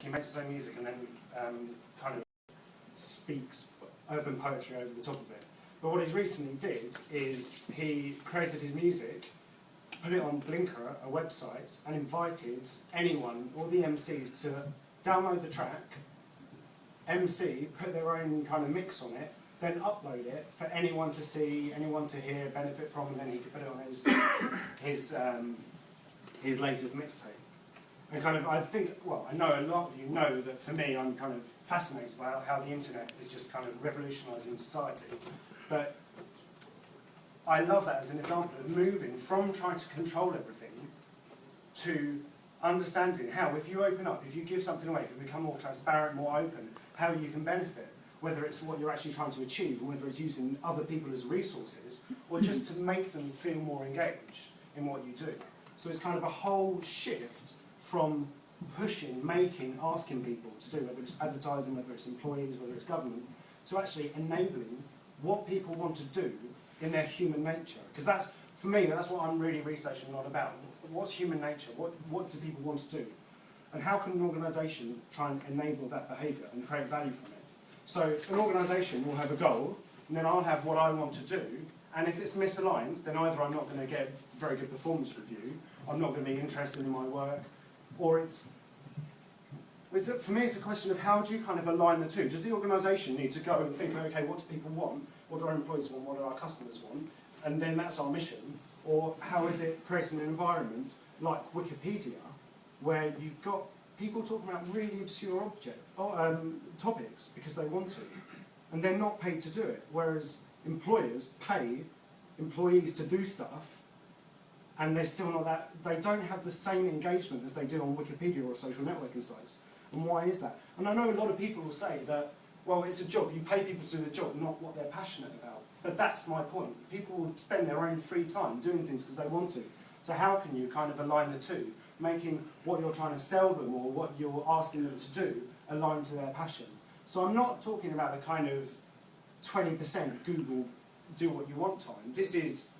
he makes his own music and then kind of speaks urban poetry over the top of it. But what he recently did is he created his music, put it on Blinker, a website, and invited anyone, all the MCs, to download the track, MC, put their own kind of mix on it, then upload it for anyone to see, anyone to hear, benefit from, and then he could put it on his latest mixtape. And kind of, I think, well, I know a lot of you know that for me, I'm kind of fascinated by how the internet is just kind of revolutionising society. But I love that as an example of moving from trying to control everything to understanding how, if you open up, if you give something away, if you become more transparent, more open, how you can benefit, whether it's what you're actually trying to achieve, or whether it's using other people as resources, or just to make them feel more engaged in what you do. So it's kind of a whole shift from pushing, making, asking people to do, whether it's advertising, whether it's employees, whether it's government, to actually enabling what people want to do in their human nature. Because that's, for me, that's what I'm really researching a lot about. What's human nature? What do people want to do? And how can an organisation try and enable that behaviour and create value from it? So an organisation will have a goal, and then I'll have what I want to do, and if it's misaligned, then either I'm not going to get a very good performance review, I'm not going to be interested in my work, or for me it's a question of how do you kind of align the two? Does the organisation need to go and think, okay, what do people want? What do our employees want? What do our customers want? And then that's our mission. Or how is it creating an environment like Wikipedia, where you've got people talking about really obscure topics because they want to, and they're not paid to do it, whereas employers pay employees to do stuff, and they're still not that, they don't have the same engagement as they do on Wikipedia or social networking sites. And why is that? And I know a lot of people will say that, well, it's a job, you pay people to do the job, not what they're passionate about. But that's my point. People will spend their own free time doing things because they want to. So how can you kind of align the two, making what you're trying to sell them or what you're asking them to do align to their passion? So I'm not talking about a kind of 20% Google do what you want time. This is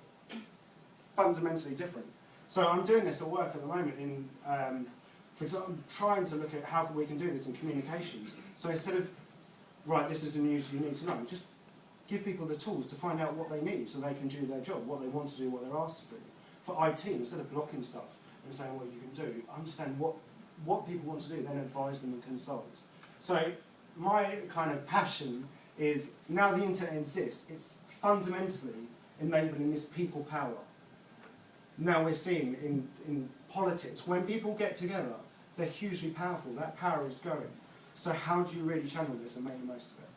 fundamentally different. So I'm doing this at work at the moment in, for example, I'm trying to look at how we can do this in communications. So instead of, right, this is the news you need to know, just give people the tools to find out what they need so they can do their job, what they want to do, what they're asked to do. For IT, instead of blocking stuff and saying what you can do, understand what people want to do, then advise them and consult. So my kind of passion is, now the internet exists, it's fundamentally enabling this people power. Now we're seeing in politics, when people get together, they're hugely powerful, that power is going. So how do you really channel this and make the most of it?